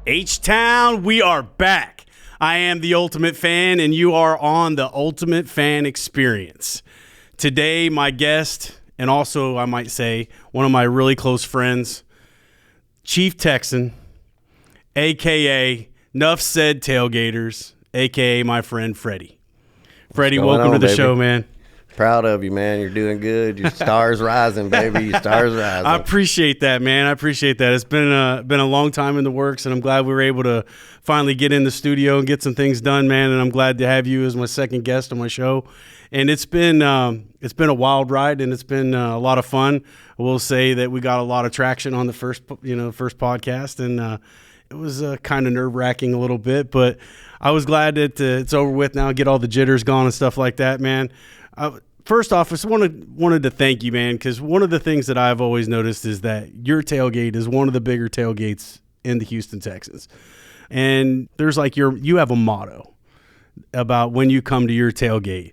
H-Town, we are back. I am the Ultimate Fan, and you are on the Ultimate Fan Experience. Today, my guest, and also, I might say, one of my really close friends, Chief Texan, a.k.a. Nuff Said Tailgaters, a.k.a. my friend Freddie. Freddie, welcome to the show, man. Proud of you, man. You're doing good. Your star's rising, baby. Your star's rising. I appreciate that, man. I appreciate that. It's been a long time in the works, and I'm glad we were able to finally get in the studio and get some things done, man. And I'm glad to have you as my second guest on my show. And it's been a wild ride, and it's been a lot of fun. I will say that we got a lot of traction on the first podcast, and it was kind of nerve-wracking a little bit, but I was glad that it's over with now. Get all the jitters gone and stuff like that, man. First off, I just wanted to thank you, man, because one of the things that I've always noticed is that your tailgate is one of the bigger tailgates in the Houston Texans. And there's you have a motto about when you come to your tailgate.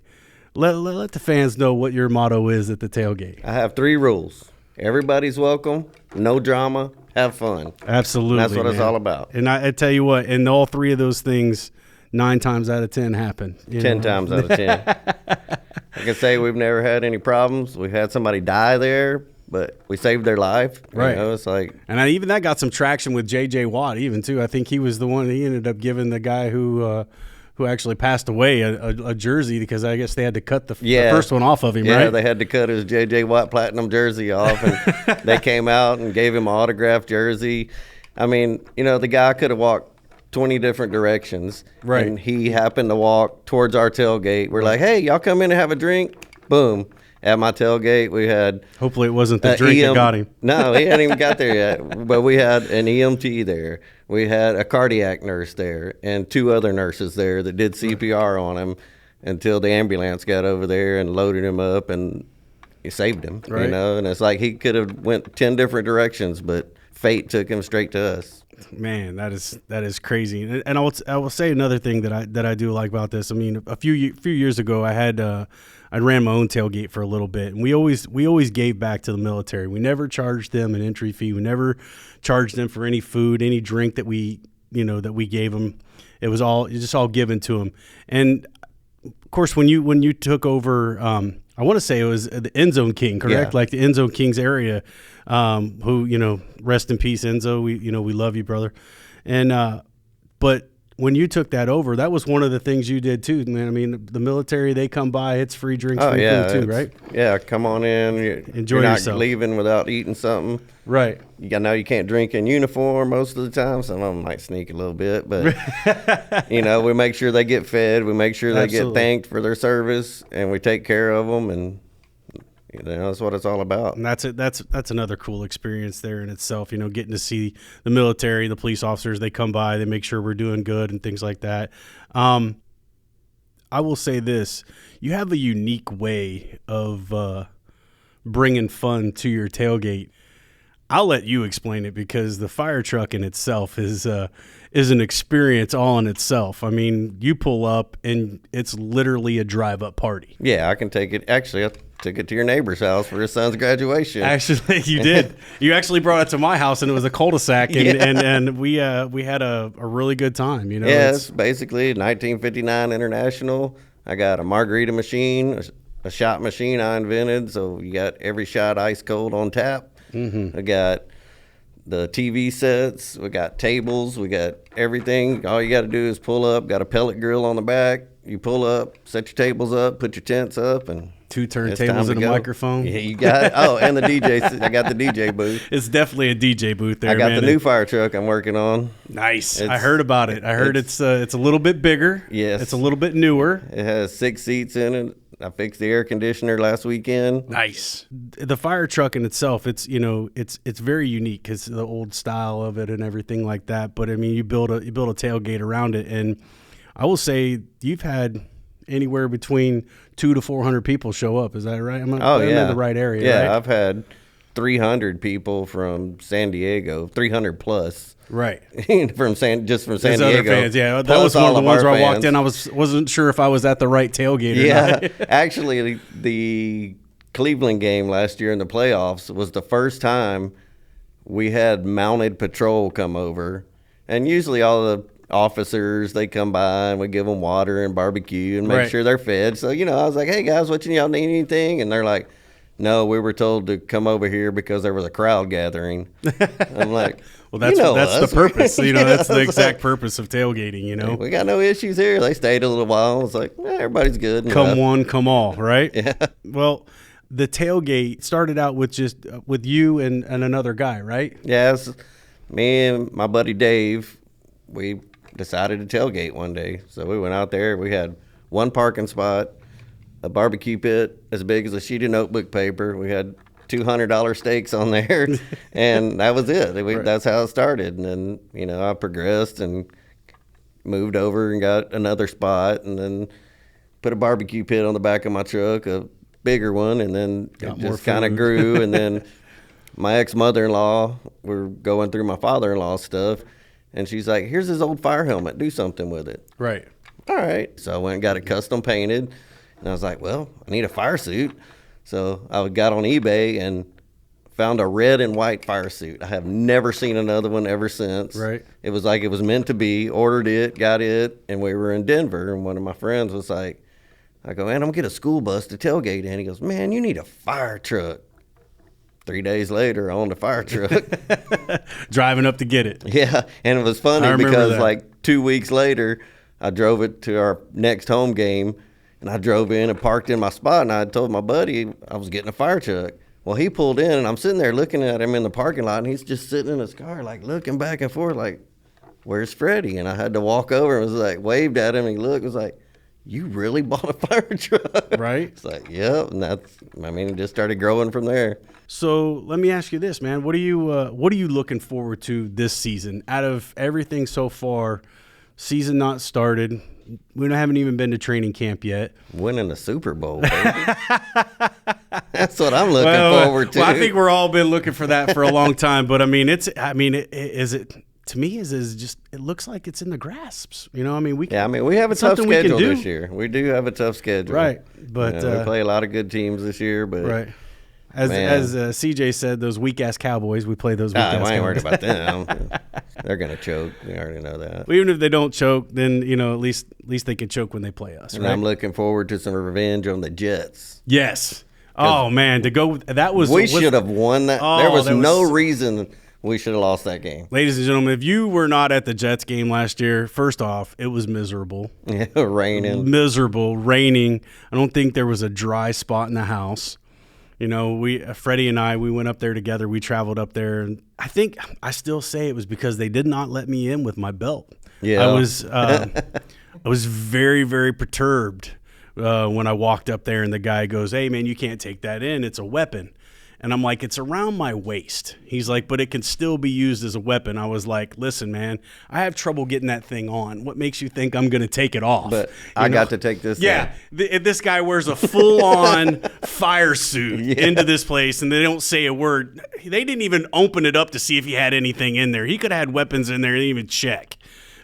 Let the fans know what your motto is at the tailgate. I have 3 rules. Everybody's welcome, no drama, have fun. Absolutely. And that's what it's all about. And I tell you what, and all 3 of those things, 9 times out of 10 happen. 10 times out of 10. I can say we've never had any problems. We've had somebody die there, but we saved their life. Right. You know, it's like, and even that got some traction with J.J. Watt, even too. I think he was the one. He ended up giving the guy who actually passed away a jersey because I guess they had to cut the first one off of him. Yeah, right? They had to cut his J.J. Watt Platinum jersey off, and they came out and gave him an autographed jersey. I mean, you know, the guy could have walked 20 different directions, right? And he happened to walk towards our tailgate. We're like, hey, y'all come in and have a drink. Boom. At my tailgate, we had... Hopefully it wasn't the drink that got him. No, he hadn't even got there yet. But we had an EMT there. We had a cardiac nurse there and 2 other nurses there that did CPR on him until the ambulance got over there and loaded him up, and he saved him, right. You know? And it's like he could have went 10 different directions, but fate took him straight to us. Man, that is crazy. And I will say another thing that I do like about this. I mean, a few years ago, I ran my own tailgate for a little bit, and we always gave back to the military. We never charged them an entry fee. We never charged them for any food, any drink that we gave them. It was just all given to them. And of course, when you took over, I want to say it was the End Zone King, correct? Yeah. Like the End Zone King's area, who, rest in peace, Enzo. We love you, brother. And, but when you took that over, that was one of the things you did too, man. I mean, the military, they come by, it's free drinks, free food too, right? Yeah, come on in. Enjoy you're yourself. Not leaving without eating something. Right. You can't drink in uniform most of the time. Some of them might sneak a little bit, but we make sure they get fed. We make sure they get thanked for their service, and we take care of them, and that's what it's all about. And that's another cool experience there in itself. Getting to see the military, the police officers, they come by, they make sure we're doing good and things like that. I will say this: you have a unique way of bringing fun to your tailgate. I'll let you explain it because the fire truck in itself is an experience all in itself. I mean, you pull up and it's literally a drive-up party. Yeah, I can take it. Actually, I took it to your neighbor's house for his son's graduation. Actually, you did. You actually brought it to my house, and it was a cul-de-sac, and we had a really good time. Yeah, it's basically 1959 International. I got a margarita machine, a shot machine I invented, so you got every shot ice cold on tap. Mm-hmm. I got the TV sets. We got tables. We got everything. All you got to do is pull up. Got a pellet grill on the back. You pull up, set your tables up, put your tents up, and 2 turntables and a microphone. Yeah, you got it. Oh, and the DJ. I got the DJ booth. It's definitely a DJ booth there. I got the new fire truck I'm working on. Nice. I heard about it. I heard it's a little bit bigger. Yes. It's a little bit newer. It has 6 seats in it. I fixed the air conditioner last weekend. Nice. The fire truck in itself, it's very unique because the old style of it and everything like that. But I mean, you build a tailgate around it, and I will say you've had anywhere between 200 to 400 people show up. Is that right? I'm in the right area. Yeah, right? I've had 300 people from San Diego, 300 plus. Right. from San There's Diego. Other fans, yeah. That was one of the ones where I walked in. I wasn't sure if I was at the right tailgate or not. Actually, the Cleveland game last year in the playoffs was the first time we had mounted patrol come over And usually all the officers, they come by and we give them water and barbecue and make Right. sure they're fed. So, you know, I was like, hey, guys, y'all need anything? And they're like, no, we were told to come over here because there was a crowd gathering. I'm like, Well, that's us. the purpose. You know, Yeah, that's the it's exact like, purpose of tailgating, you know. we got no issues here. They stayed a little while. It's like, everybody's good. and Come left. one, come all, right? Yeah. Well, the tailgate started out with just with you and another guy, right? Yeah, it's me and my buddy Dave, we decided to tailgate one day. So we went out there. We had one parking spot, a barbecue pit as big as a sheet of notebook paper. We had $200 steaks on there, and that was it. That's how it started. And then, you know, I progressed and moved over and got another spot, and then put a barbecue pit on the back of my truck, a bigger one, and then Got it more just kind of food. grew. And then my ex-mother-in-law, we're going through my father-in-law's stuff, and she's like, here's his old fire helmet. Do something with it. Right. All right. So I went and got it custom painted, and I was like, well, I need a fire suit. So I got on eBay and found a red and white fire suit. I have never seen another one ever since. Right. It was like it was meant to be. Ordered it, got it, and we were in Denver, and one of my friends was like, I go, man, I'm going to get a school bus to tailgate in. He goes, man, you need a fire truck. 3 days later, I owned a fire truck. Driving up to get it. Yeah, and it was I funny remember because that. like 2 weeks later, I drove it to our next home game, and I drove in and parked in my spot, and I told my buddy I was getting a fire truck. Well, he pulled in, and I'm sitting there looking at him in the parking lot, and he's just sitting in his car, like looking back and forth, like, where's Freddie? And I had to walk over and was like, waved at him, and he looked, was like, you really bought a fire truck? Right. It's like, yep, and it just started growing from there. So let me ask you this, man. What are you looking forward to this season? Out of everything so far, season not started. We haven't even been to training camp yet. Winning the Super Bowl, baby. That's what I'm looking forward to. Well, I think we're all been looking for that for a long time. But I mean, to me, it looks like it's in the grasps. You know, I mean, we have a tough something we can schedule do. this year. We do have a tough schedule. Right. But, we play a lot of good teams this year. But right. As CJ said, those weak ass Cowboys, we play those weak ass I ain't worried Cowboys. about them. They're gonna choke. We already know that. Well, even if they don't choke, then at least they can choke when they play us. And Right? I'm looking forward to some revenge on the Jets. Yes. Oh man, We should have won that. Oh, there was that no was- reason we should have lost that game. Ladies and gentlemen, if you were not at the Jets game last year, first off, it was miserable. Yeah, raining. Miserable, raining. I don't think there was a dry spot in the house. You know, Freddie and I, we went up there together. We traveled up there, and I still say it was because they did not let me in with my belt. Yeah. I was very, very perturbed when I walked up there, and the guy goes, "Hey, man, you can't take that in. It's a weapon." And I'm like, it's around my waist. He's like, but it can still be used as a weapon. I was like, listen, man, I have trouble getting that thing on. What makes you think I'm going to take it off? But You know? got to take this. Yeah, this guy wears a full-on fire suit into this place, and they don't say a word. They didn't even open it up to see if he had anything in there. He could have had weapons in there and didn't even check.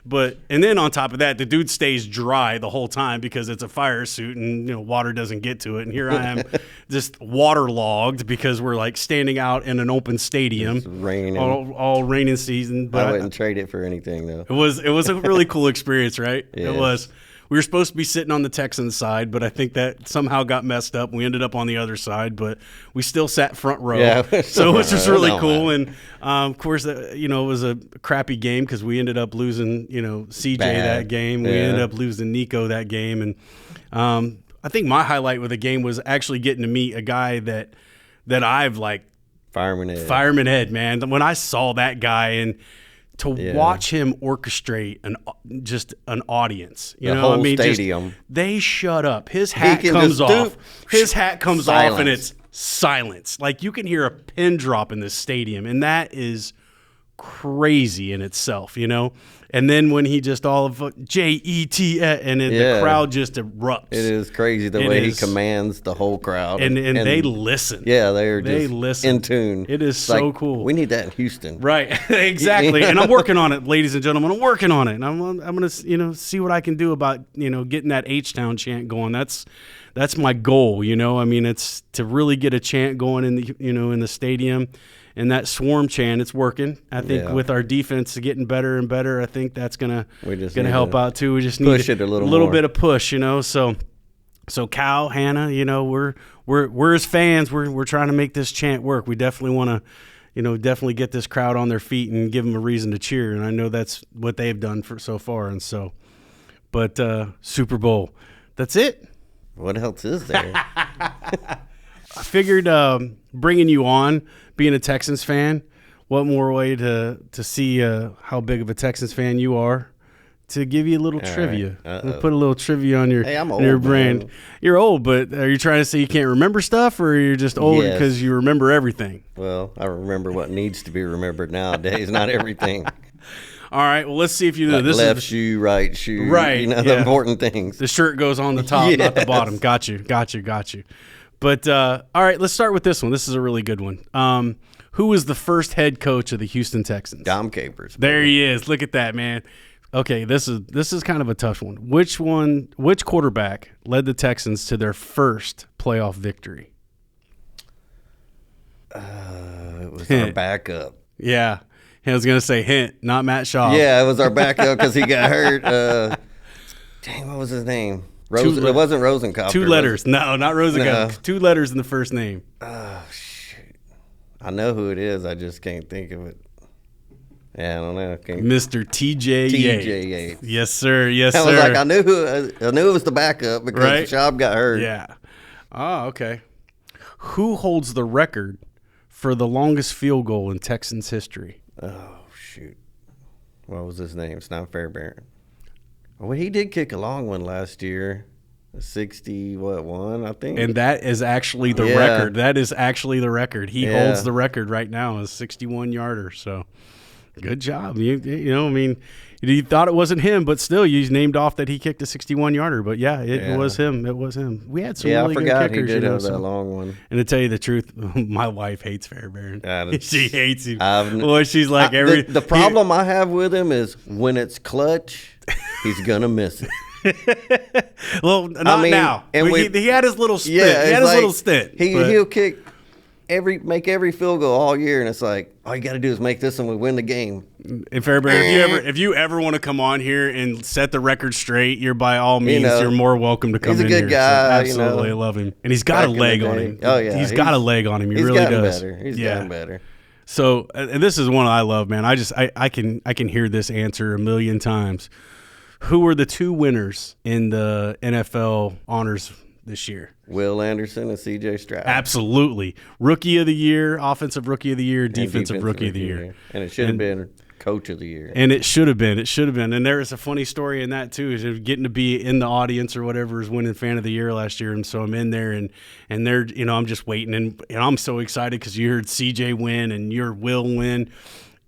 And then on top of that, the dude stays dry the whole time because it's a fire suit and water doesn't get to it. And here I am just waterlogged because we're like standing out in an open stadium. It's raining. All raining season. But I wouldn't trade it for anything though. it was a really cool experience, right? Yeah. It was. We were supposed to be sitting on the Texan side, but I think that somehow got messed up. We ended up on the other side, but we still sat front row. Yeah, so it was just really no, cool. And of course, it was a crappy game because we ended up losing, CJ that game. We ended up losing Nico that game. And I think my highlight with the game was actually getting to meet a guy that I've like Fireman Ed, man. When I saw that guy and to watch him orchestrate just an audience, whole stadium. They shut up. His hat comes off. His hat comes off, and it's silence. Like you can hear a pin drop in this stadium, and that is crazy in itself, And then when he just all of J-E-T, and then the crowd just erupts. It is crazy the way he commands the whole crowd. And they listen. Yeah, they just listen. in tune. It is so cool. We need that in Houston. Right, exactly. And I'm working on it, ladies and gentlemen. I'm working on it. And I'm going to, see what I can do about, getting that H-Town chant going. That's my goal, I mean, it's to really get a chant going in the, in the stadium and that swarm chant, it's working. I think with our defense getting better and better, I think that's gonna help out too. We just need push it a little bit of push, So Cal, Hannah, we're as fans, we're trying to make this chant work. We definitely want to, definitely get this crowd on their feet and give them a reason to cheer. And I know that's what they've done for so far. And so, but Super Bowl, that's it. What else is there? I figured bringing you on, being a Texans fan, what more way to see how big of a Texans fan you are, to give you a little trivia. We'll put a little trivia on your, I'm old, your brain. man. You're old, but are you trying to say you can't remember stuff, or you're just old because you remember everything? Well, I remember what needs to be remembered nowadays, not everything. All right, well, let's see if you know. This left shoe, right shoe. Right. The important things. The shirt goes on the top, not the bottom. Got you. But, all right, let's start with this one. This is a really good one. Who was the first head coach of the Houston Texans? Dom Capers. There he is. Look at that, man. Okay, this is kind of a tough one. Which quarterback led the Texans to their first playoff victory? It was our backup. Yeah. I was going to say hint, not Matt Shaw. Yeah, it was our backup because he got hurt. Dang, what was his name? It wasn't Rosenkopf. 2 letters. No, not Rosenkopf. No. 2 letters in the first name. Oh, shoot. I know who it is. I just can't think of it. Yeah, I don't know. Mr. T.J. Yates. Yes, sir. Yes, sir. I was like, I knew it was the backup because Schaub got hurt. Yeah. Oh, okay. Who holds the record for the longest field goal in Texans history? Oh, shoot. What was his name? It's not Fairbairn. Well, he did kick a long one last year. 61, I think. And that is actually the record. That is actually the record. He holds the record right now, a 61-yarder. So, good job. You thought it wasn't him, but still, you named off that he kicked a 61-yarder. But it was him. It was him. We had some really good kickers. He did have that long one. And to tell you the truth, my wife hates Fairbairn. She hates him. She's like the problem I have with him is when it's clutch, he's gonna miss it. Well, not now. And he had his little stint. Yeah, he had his little stint. He'll kick make every field goal all year, and it's like all you got to do is make this, and we win the game. And Fairbairn, if you ever want to come on here and set the record straight, you're by all means you're more welcome to come in here. He's a good guy. So absolutely, I love him, and he's got a leg on him. Oh yeah, he's got a leg on him. He really does. He's gotten better. So, and this is one I love, man. I can hear this answer a million times. Who were the 2 winners in the NFL honors this year? Will Anderson and C.J. Stroud. Absolutely. Rookie of the year, offensive rookie of the year, defensive rookie of the year. And it should have been coach of the year. And it should have been. And there is a funny story in that, too, is getting to be in the audience or whatever is winning fan of the year last year. And so I'm in there, and they're, I'm just waiting. And I'm so excited because you heard C.J. win and your Will win.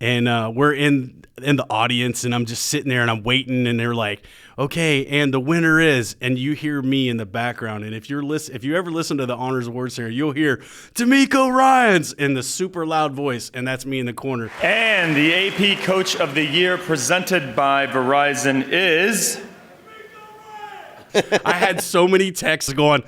And we're in the audience, and I'm just sitting there, and I'm waiting, and they're like, okay, and the winner is, and you hear me in the background. And if you ever listen to the Honors Awards Center, you'll hear D'Amico Ryans in the super loud voice, and that's me in the corner. And the AP Coach of the Year presented by Verizon is... I had so many texts going,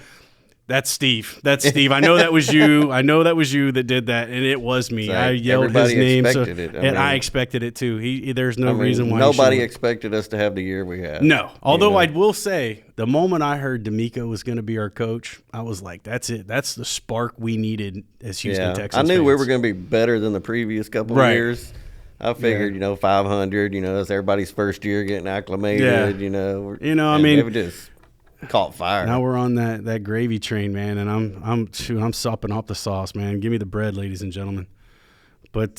that's Steve. That's Steve. I know that was you. I know that was you that did that, and it was me. Like I yelled his name, I expected it too. There's no reason why. Nobody expected us to have the year we had. No. Although I will say, the moment I heard D'Amico was going to be our coach, I was like, "That's it. That's the spark we needed as Houston Texans." I knew fans. We were going to be better than the previous couple of years. I figured, 500. That's everybody's first year getting acclimated. It would just caught fire. Now we're on that gravy train, man, and I'm sopping up the sauce, man. Give me the bread, ladies and gentlemen. But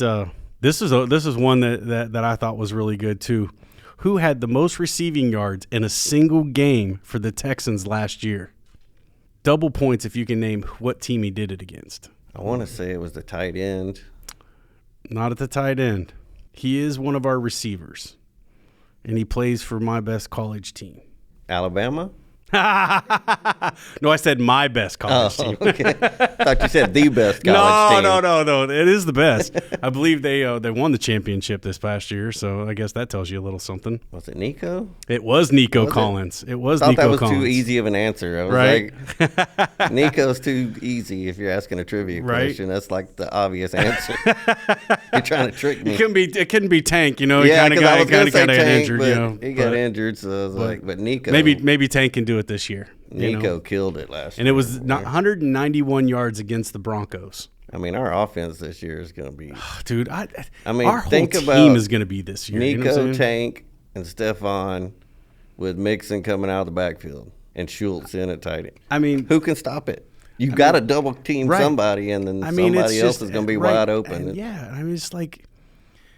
this is one that I thought was really good too. Who had the most receiving yards in a single game for the Texans last year? Double points if you can name what team he did it against. I want to say it was the tight end. Not at the tight end. He is one of our receivers, and he plays for my best college team. Alabama? No, I said my best college team. Okay. Thought you said the best college team. No. It is the best. I believe they won the championship this past year, so I guess that tells you a little something. Was it Nico? It was Nico Collins. It was I thought Nico that was Collins. too easy of an answer. I was right? like, Nico's too easy if you're asking a trivia question. That's like the obvious answer. You're trying to trick me. It couldn't be Tank, you know. Yeah, he because I was going to say got Tank, injured, but you know. he got injured, so I was like, but Nico. Maybe Tank can do it this year. Nico killed it last year. And it was 191 yards against the Broncos. I mean, our offense this year is going to be. Dude, I mean, our whole think team about is going to be this year. Nico, you know what I'm saying? Tank, and Stephon with Mixon coming out of the backfield and Schultz in at tight end. I mean, who can stop it? You've got to double team somebody, and then somebody else is going to be wide open. Yeah, I mean, it's like.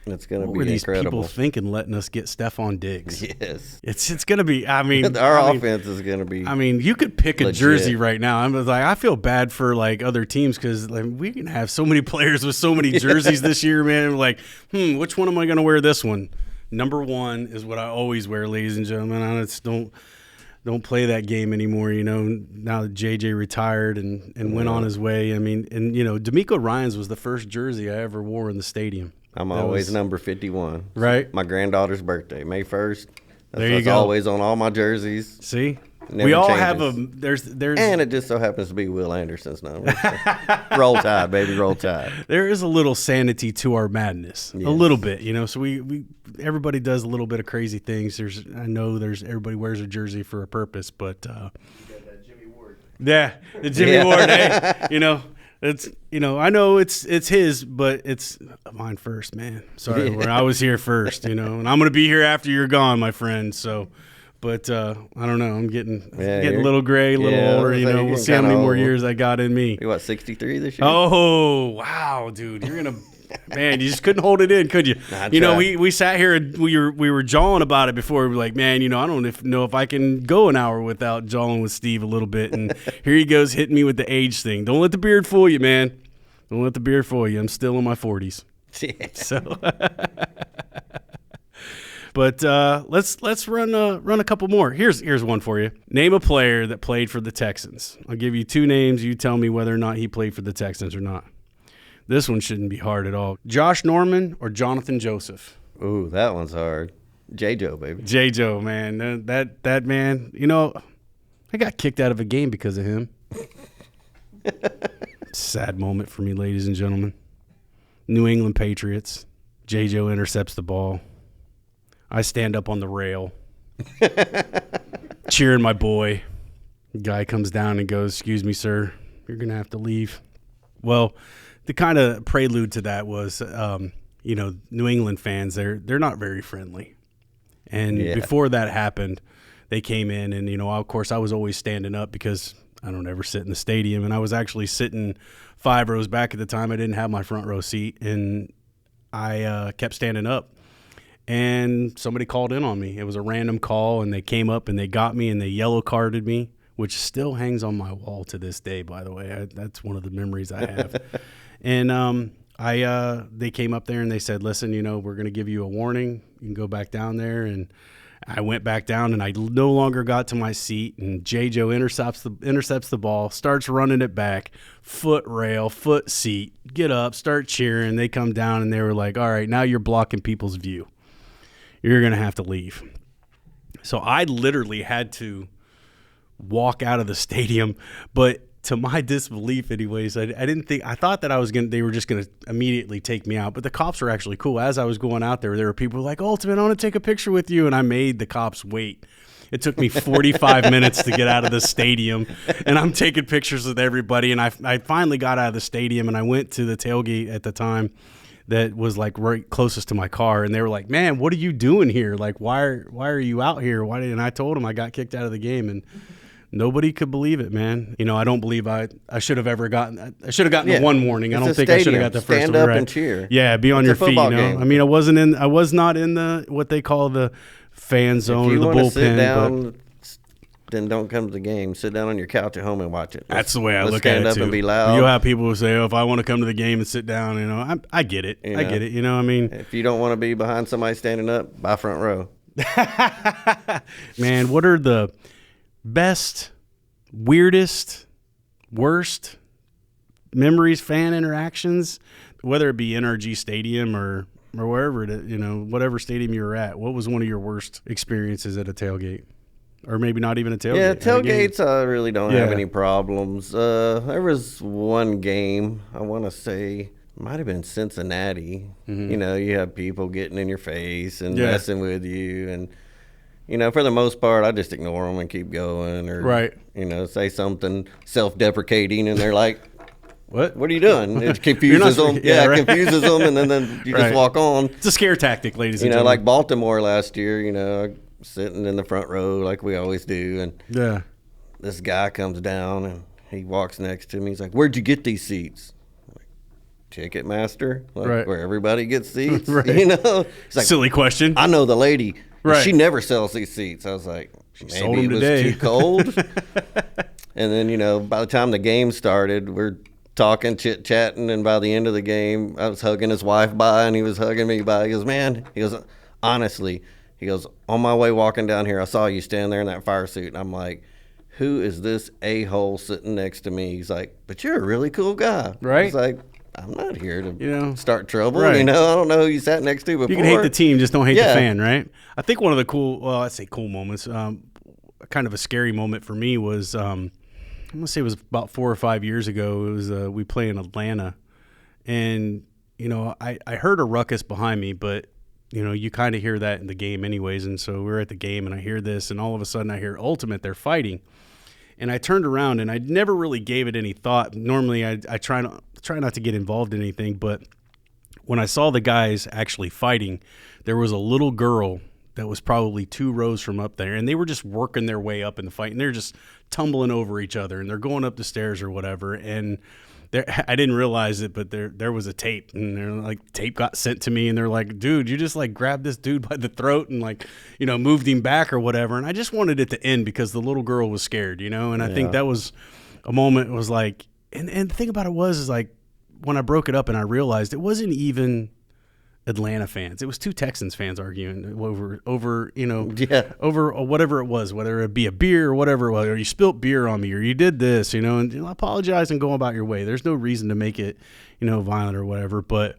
It's going to What be were these incredible. people thinking letting us get Stephon Diggs? Yes. It's going to be, I mean. Offense is going to be I mean, you could pick legit. a jersey right now. I'm like, I feel bad for like other teams because like, we can have so many players with so many jerseys this year, man. And we're like, which one am I going to wear this one? Number 1 is what I always wear, ladies and gentlemen. I just don't play that game anymore, you know, now that JJ retired and went on his way. I mean, and, you know, D'Amico Ryans was the first jersey I ever wore in the stadium. I'm always number 51. Right. My granddaughter's birthday, May 1st. There you go. Always on all my jerseys. See? Never we all changes. have there's and it just so happens to be Will Anderson's number. So. Roll Tide, baby, roll Tide. There is a little sanity to our madness. Yes. A little bit, you know. So we everybody does a little bit of crazy things. I know everybody wears a jersey for a purpose, but you got that Jimmy Ward. Yeah, the Jimmy Ward, hey, you know. It's, you know, I know it's his, but it's mine first, man. Sorry, I was here first, you know, and I'm gonna be here after you're gone, my friend. So, but I don't know. I'm getting a little gray, a little older. You know, we'll see how many more years I got in me. You're what, 63 this year? Oh wow, dude, you're gonna. Man, you just couldn't hold it in, could you? You know, we sat here and we were jawing about it before. We were like, man, you know, I don't know if I can go an hour without jawing with Steve a little bit. And here he goes hitting me with the age thing. Don't let the beard fool you, man. Don't let the beard fool you. I'm still in my 40s. Yeah. So, but let's run a couple more. Here's one for you. Name a player that played for the Texans. I'll give you 2 names. You tell me whether or not he played for the Texans or not. This one shouldn't be hard at all. Josh Norman or Jonathan Joseph? Ooh, that one's hard. J-Joe, baby. J-Joe, man. That man, you know, I got kicked out of a game because of him. Sad moment for me, ladies and gentlemen. New England Patriots. J-Joe intercepts the ball. I stand up on the rail, cheering my boy. The guy comes down and goes, "Excuse me, sir. You're going to have to leave." Well, the kind of prelude to that was, you know, New England fans, they're not very friendly. And before that happened, they came in and, you know, of course I was always standing up because I don't ever sit in the stadium. And I was actually sitting 5 rows back at the time. I didn't have my front row seat. And I kept standing up. And somebody called in on me. It was a random call, and they came up and they got me and they yellow carded me, which still hangs on my wall to this day, by the way. That's one of the memories I have. And they came up there and they said, "Listen, you know, we're going to give you a warning. You can go back down there." And I went back down, and I no longer got to my seat. And J-Joe intercepts the ball, starts running it back, foot rail, foot seat, get up, start cheering. They come down, and they were like, "All right, now you're blocking people's view. You're going to have to leave." So I literally had to walk out of the stadium, but to my disbelief anyways, I thought that they were just going to immediately take me out, but the cops were actually cool. As I was going out there were people like, "Ultimate, I want to take a picture with you." And I made the cops wait. It took me 45 minutes to get out of the stadium, and I'm taking pictures with everybody. And I finally got out of the stadium, and I went to the tailgate at the time that was like right closest to my car. And they were like, "Man, what are you doing here? Like, why are you out here? And I told them I got kicked out of the game, and nobody could believe it, man. You know, I don't believe I should have ever gotten. I should have gotten the one warning. I don't think I should have got the first one. Stand up right. and cheer. Yeah, be on your feet. You know, game. I mean, I was not in the what they call the fan zone or the bullpen. Sit down, then don't come to the game. Sit down on your couch at home and watch it. That's the way I look at it Stand up too. and be loud. You'll have people who say, "Oh, if I want to come to the game and sit down," you know, I get it. I get it. You know, I mean, if you don't want to be behind somebody standing up, buy front row. Man, what are the best, weirdest, worst memories, fan interactions, whether it be NRG Stadium or wherever it, whatever stadium you were at. What was one of your worst experiences at a tailgate? Or maybe not even a tailgate. Yeah, tailgates, I really don't have any problems. There was one game, I want to say, might have been Cincinnati. Mm-hmm. You have people getting in your face and messing with you. And, for the most part, I just ignore them and keep going. Or, say something self-deprecating, and they're like, What are you doing? It confuses them. It confuses them, and then you just walk on. It's a scare tactic, ladies and gentlemen. Like Baltimore last year, sitting in the front row like we always do, and this guy comes down and he walks next to me. He's like, "Where'd you get these seats?" I'm like, Ticketmaster, where everybody gets seats. It's like, silly question. I know the lady. She never sells these seats. I was like, maybe it was too cold. And then by the time the game started, we're talking, chit-chatting, and by the end of the game, I was hugging his wife by, and he was hugging me by. He goes, "Man," he goes, "honestly," he goes, "on my way walking down here, I saw you standing there in that fire suit." And I'm like, who is this a-hole sitting next to me? He's like, "But you're a really cool guy." Right. He's like, "I'm not here to start trouble." I don't know who you sat next to before. You can hate the team, just don't hate the fan, right? I think one of the cool moments, kind of a scary moment for me was, I'm going to say it was about 4 or 5 years ago. It was we play in Atlanta. And, I heard a ruckus behind me, but you kind of hear that in the game anyways. And so we're at the game and I hear this, and all of a sudden I hear Ultimate, they're fighting. And I turned around and I never really gave it any thought. Normally I try not to get involved in anything, but when I saw the guys actually fighting, there was a little girl that was probably 2 rows from up there, and they were just working their way up in the fight, and they're just tumbling over each other, and they're going up the stairs or whatever. And I didn't realize it, but there was a tape, and they're like, tape got sent to me, and they're like, "Dude, you just like grabbed this dude by the throat and moved him back or whatever." And I just wanted it to end because the little girl was scared, and I think that was a moment. It was like, and the thing about it is like when I broke it up and I realized it wasn't even Atlanta fans. It was 2 Texans fans arguing over over whatever it was, whether it be a beer or whatever it was, or you spilt beer on me, or you did this, and apologize and go about your way. There's no reason to make it, violent or whatever. But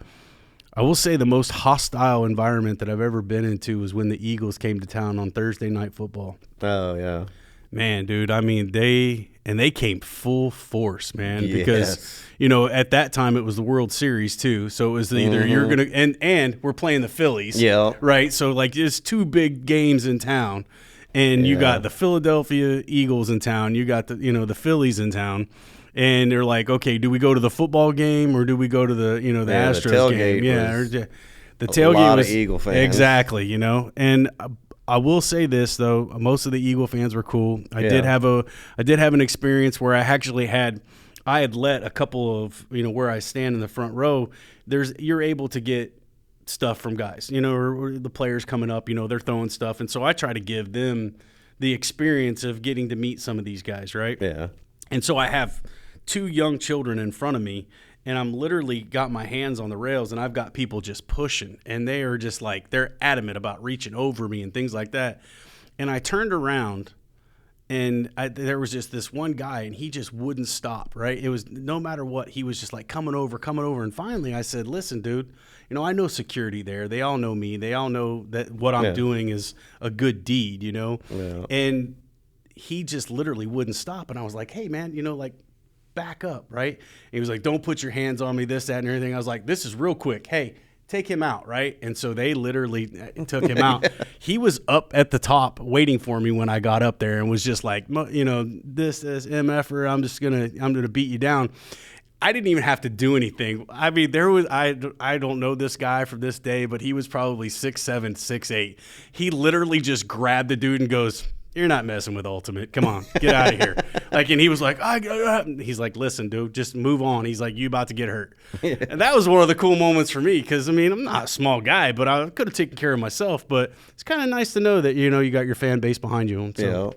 I will say the most hostile environment that I've ever been into was when the Eagles came to town on Thursday Night Football. Oh yeah, man, dude. I mean, they came full force, man, because at that time it was the World Series too. So it was either you're going to and we're playing the Phillies. Yeah. Right? So like it's 2 big games in town, and you got the Philadelphia Eagles in town, you got the the Phillies in town. And they're like, "Okay, do we go to the football game or do we go to the the Astros game?" The tailgate a lot was of Eagle fans. Exactly, and I will say this though, most of the Eagle fans were cool. I did have an experience where I had let a couple of where I stand in the front row. You're able to get stuff from guys, or the players coming up, they're throwing stuff, and so I try to give them the experience of getting to meet some of these guys, right? Yeah. And so I have 2 young children in front of me, and I'm literally got my hands on the rails, and I've got people just pushing, and they are just like, they're adamant about reaching over me and things like that. And I turned around, and there was just this one guy, and he just wouldn't stop, right? It was no matter what, he was just like coming over. And finally I said, "Listen, dude, I know security there. They all know me. They all know that what I'm doing is a good deed, Yeah. And he just literally wouldn't stop. And I was like, "Hey, man, back up," right? And he was like, "Don't put your hands on me, this, that, and everything." I was like, "This is real quick. Hey, take him out," right? And so they literally took him out. He was up at the top waiting for me when I got up there and was just like, "This is MFer. I'm gonna beat you down." I didn't even have to do anything. I mean, I don't know this guy from this day, but he was probably 6'7", 6'8". He literally just grabbed the dude and goes, "You're not messing with Ultimate. Come on, get out of here." And he was like, he's like, "Listen, dude, just move on." He's like, "You about to get hurt." And that was one of the cool moments for me, because, I'm not a small guy, but I could have taken care of myself. But it's kind of nice to know that, you got your fan base behind you. So,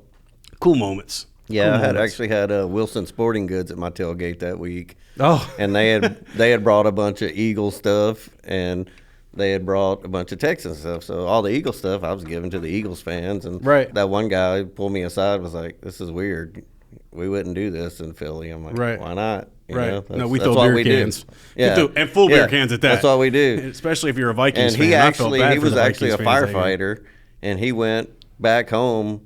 cool moments. Yeah, I actually had Wilson Sporting Goods at my tailgate that week. Oh. And they had brought a bunch of Eagle stuff, and they had brought a bunch of Texan stuff. So all the Eagle stuff I was giving to the Eagles fans. And Right. that one guy pulled me aside, was like, "This is weird. We wouldn't do this in Philly." I'm like, Right. "Why not?" You Right. know, No, we that's throw what beer we cans. do. We Yeah. and full beer cans at that. That's what we do. Especially if you're a Vikings And fan. he I felt bad he for was the actually a Vikings fans that year. firefighter, and he went back home.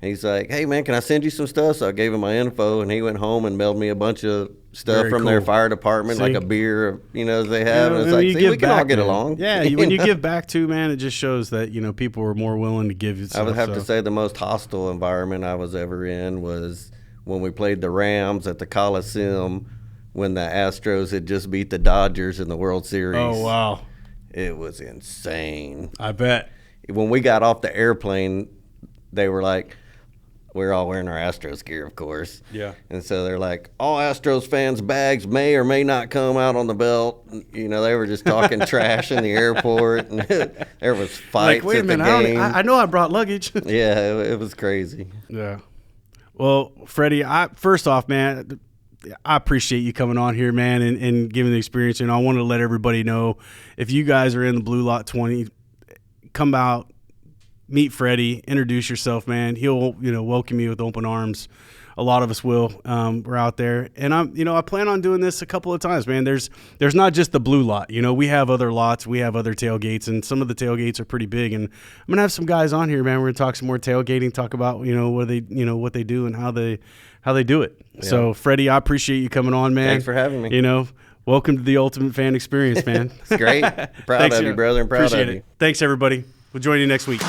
And he's like, "Hey man, can I send you some stuff?" So I gave him my info, and he went home and mailed me a bunch of stuff Very from their cool. fire department, like See? a beer, they have. You know, and it's when like, you see, give we can all back, get man. along. Yeah, when you give back too, man, it just shows that people are more willing to give you stuff. I would have to say the most hostile environment I was ever in was when we played the Rams at the Coliseum when the Astros had just beat the Dodgers in the World Series. Oh wow, It was insane. I bet. When we got off the airplane, they were like, we were all wearing our Astros gear, of course. Yeah. And so they're like, all Astros fans' bags may or may not come out on the belt. They were just talking trash in the airport. And there was fights Like, wait a at the minute, game. I know I brought luggage. Yeah, it was crazy. Yeah. Well, Freddie, first off, man, I appreciate you coming on here, man, and giving the experience. And I wanted to let everybody know, if you guys are in the Blue Lot 20, come out, meet Freddie, introduce yourself, man. He'll, welcome you with open arms. A lot of us will. We're out there, and I plan on doing this a couple of times, man. There's not just the Blue Lot. We have other lots, we have other tailgates, and some of the tailgates are pretty big. And I'm gonna have some guys on here, man. We're gonna talk some more tailgating, talk about what they do and how they do it. Yeah. So, Freddie, I appreciate you coming on, man. Thanks for having me. Welcome to the Ultimate Fan Experience, man. It's great. Proud Thanks, of you, brother, and proud appreciate of it. you. Thanks, everybody. We'll join you next week.